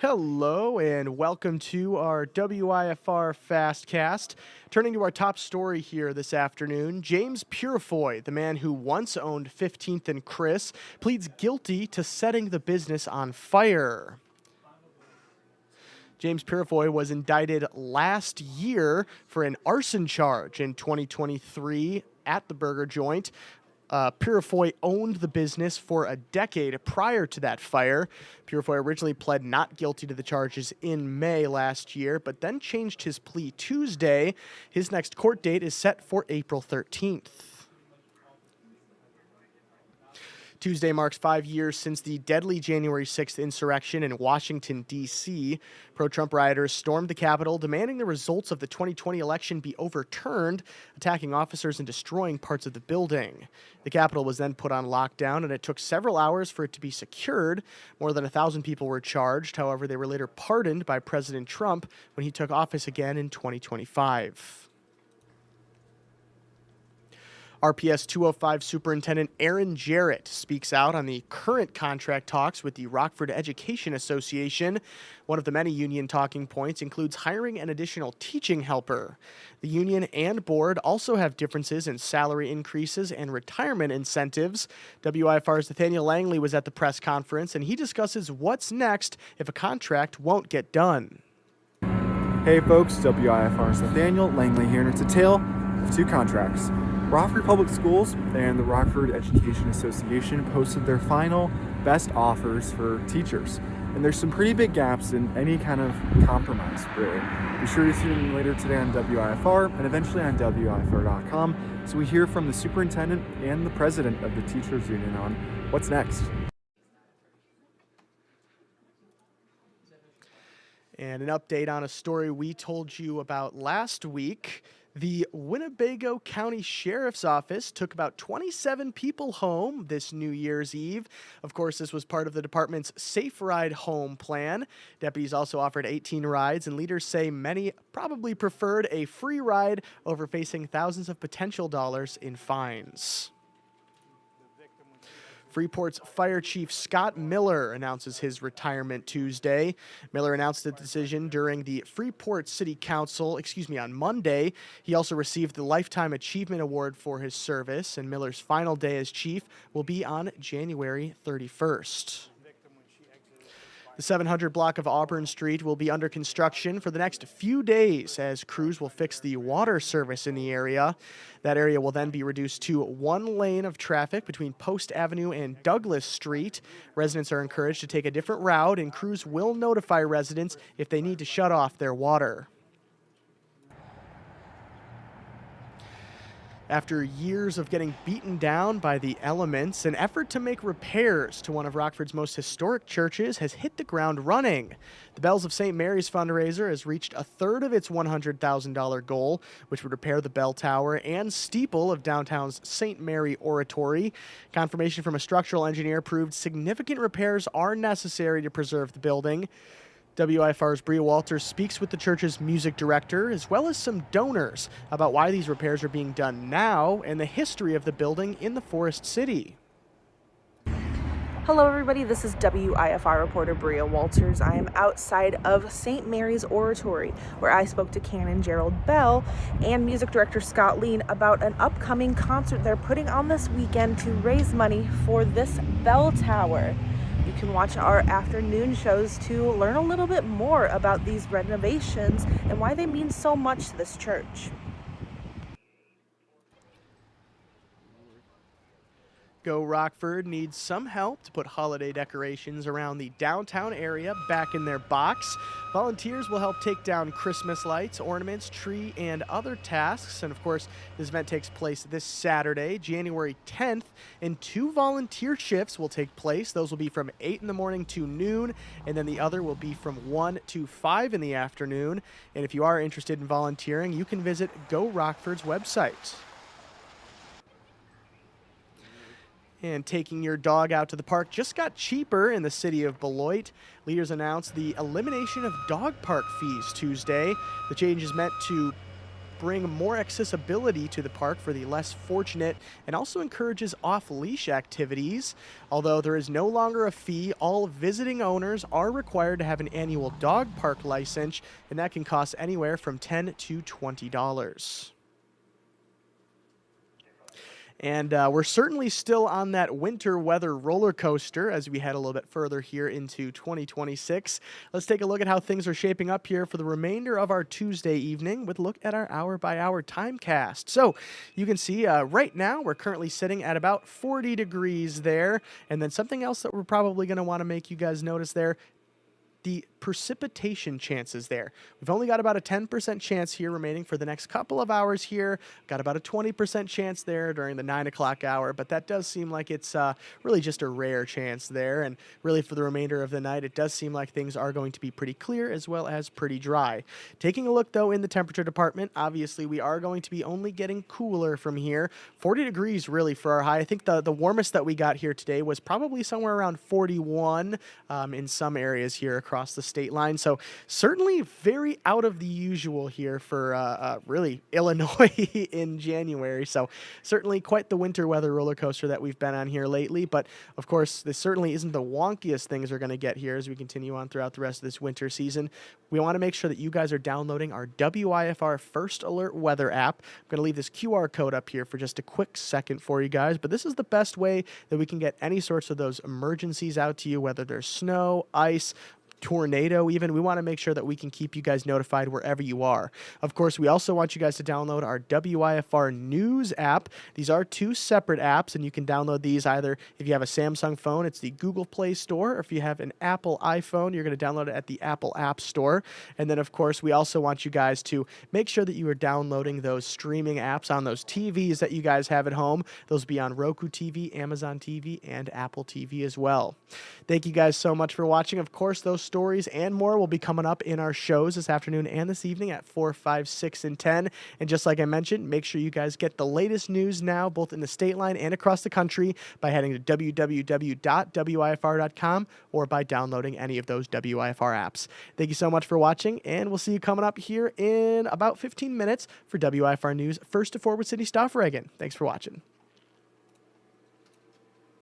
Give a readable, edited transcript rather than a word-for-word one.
Hello and welcome to our WIFR FastCast. Turning to our top story here this afternoon, James Purifoy, the man who once owned 15th and Chris, pleads guilty to setting the business on fire. James Purifoy was indicted last year for an arson charge in 2023 at the burger joint. Purifoy owned the business for a decade prior to that fire. Purifoy originally pled not guilty to the charges in May last year, but then changed his plea Tuesday. His next court date is set for April 13th. Tuesday marks 5 years since the deadly January 6th insurrection in Washington, D.C. Pro-Trump rioters stormed the Capitol, demanding the results of the 2020 election be overturned, attacking officers and destroying parts of the building. The Capitol was then put on lockdown, and it took several hours for it to be secured. More than 1,000 people were charged. However, they were later pardoned by President Trump when he took office again in 2025. RPS 205 Superintendent Aaron Jarrett speaks out on the current contract talks with the Rockford Education Association. One of the many union talking points includes hiring an additional teaching helper. The union and board also have differences in salary increases and retirement incentives. WIFR's Nathaniel Langley was at the press conference, and he discusses what's next if a contract won't get done. Hey folks, WIFR's Nathaniel Langley here, and it's a tale of two contracts. Rockford Public Schools and the Rockford Education Association posted their final best offers for teachers. And there's some pretty big gaps in any kind of compromise, really. Be sure to tune in later today on WIFR and eventually on WIFR.com so we hear from the superintendent and the president of the teachers union on what's next. And an update on a story we told you about last week. The Winnebago County Sheriff's Office took about 27 people home this New Year's Eve. Of course, this was part of the department's Safe Ride Home plan. Deputies also offered 18 rides, and leaders say many probably preferred a free ride over facing thousands of potential dollars in fines. Freeport's Fire Chief Scott Miller announces his retirement Tuesday. Miller announced the decision during the Freeport City Council, on Monday. He also received the Lifetime Achievement Award for his service, and Miller's final day as chief will be on January 31st. The 700 block of Auburn Street will be under construction for the next few days as crews will fix the water service in the area. That area will then be reduced to one lane of traffic between Post Avenue and Douglas Street. Residents are encouraged to take a different route, and crews will notify residents if they need to shut off their water. After years of getting beaten down by the elements, an effort to make repairs to one of Rockford's most historic churches has hit the ground running. The Bells of St. Mary's fundraiser has reached a third of its $100,000 goal, which would repair the bell tower and steeple of downtown's St. Mary Oratory. Confirmation from a structural engineer proved significant repairs are necessary to preserve the building. WIFR's Bria Walters speaks with the church's music director, as well as some donors, about why these repairs are being done now and the history of the building in the Forest City. Hello everybody, this is WIFR reporter Bria Walters. I am outside of St. Mary's Oratory, where I spoke to Canon Gerald Bell and music director Stateline about an upcoming concert they're putting on this weekend to raise money for this bell tower. You can watch our afternoon shows to learn a little bit more about these renovations and why they mean so much to this church. Go Rockford needs some help to put holiday decorations around the downtown area back in their box. Volunteers will help take down Christmas lights, ornaments, tree, and other tasks. And of course, this event takes place this Saturday, January 10th, and 2 volunteer shifts will take place. Those will be from 8 in the morning to noon, and then the other will be from 1 to 5 in the afternoon. And if you are interested in volunteering, you can visit Go Rockford's website. And taking your dog out to the park just got cheaper in the city of Beloit. Leaders announced the elimination of dog park fees Tuesday. The change is meant to bring more accessibility to the park for the less fortunate and also encourages off-leash activities. Although there is no longer a fee, all visiting owners are required to have an annual dog park license, and that can cost anywhere from $10 to $20. And we're certainly still on that winter weather roller coaster as we head a little bit further here into 2026. Let's take a look at how things are shaping up here for the remainder of our Tuesday evening with a look at our hour-by-hour timecast. So you can see right now we're currently sitting at about 40 degrees there. And then something else that we're probably going to want to make you guys notice there, the precipitation chances there. We've only got about a 10% chance here remaining for the next couple of hours here. Got about a 20% chance there during the 9 o'clock hour, but that does seem like it's really just a rare chance there. And really for the remainder of the night, it does seem like things are going to be pretty clear as well as pretty dry. Taking a look though in the temperature department, obviously we are going to be only getting cooler from here. 40 degrees really for our high. I think the warmest that we got here today was probably somewhere around 41 in some areas here across the state line. So certainly very out of the usual here for really Illinois in January. So certainly quite the winter weather roller coaster that we've been on here lately. But of course, this certainly isn't the wonkiest things we're going to get here as we continue on throughout the rest of this winter season. We want to make sure that you guys are downloading our WIFR First Alert Weather app. I'm going to leave this QR code up here for just a quick second for you guys. But this is the best way that we can get any sorts of those emergencies out to you, whether there's snow, ice, tornado even. We want to make sure that we can keep you guys notified wherever you are. Of course, we also want you guys to download our WIFR News app. These are two separate apps, and you can download these either if you have a Samsung phone, it's the Google Play Store, or if you have an Apple iPhone, you're going to download it at the Apple App Store. And then, of course, we also want you guys to make sure that you are downloading those streaming apps on those TVs that you guys have at home. Those will be on Roku TV, Amazon TV, and Apple TV as well. Thank you guys so much for watching. Of course, those stories and more will be coming up in our shows this afternoon and this evening at 4, 5, 6, and 10. And just like I mentioned, make sure you guys get the latest news now, both in the state line and across the country, by heading to www.wifr.com or by downloading any of those WIFR apps. Thank you so much for watching, and we'll see you coming up here in about 15 minutes for WIFR News First to Forward City Staufferegen. Thanks for watching.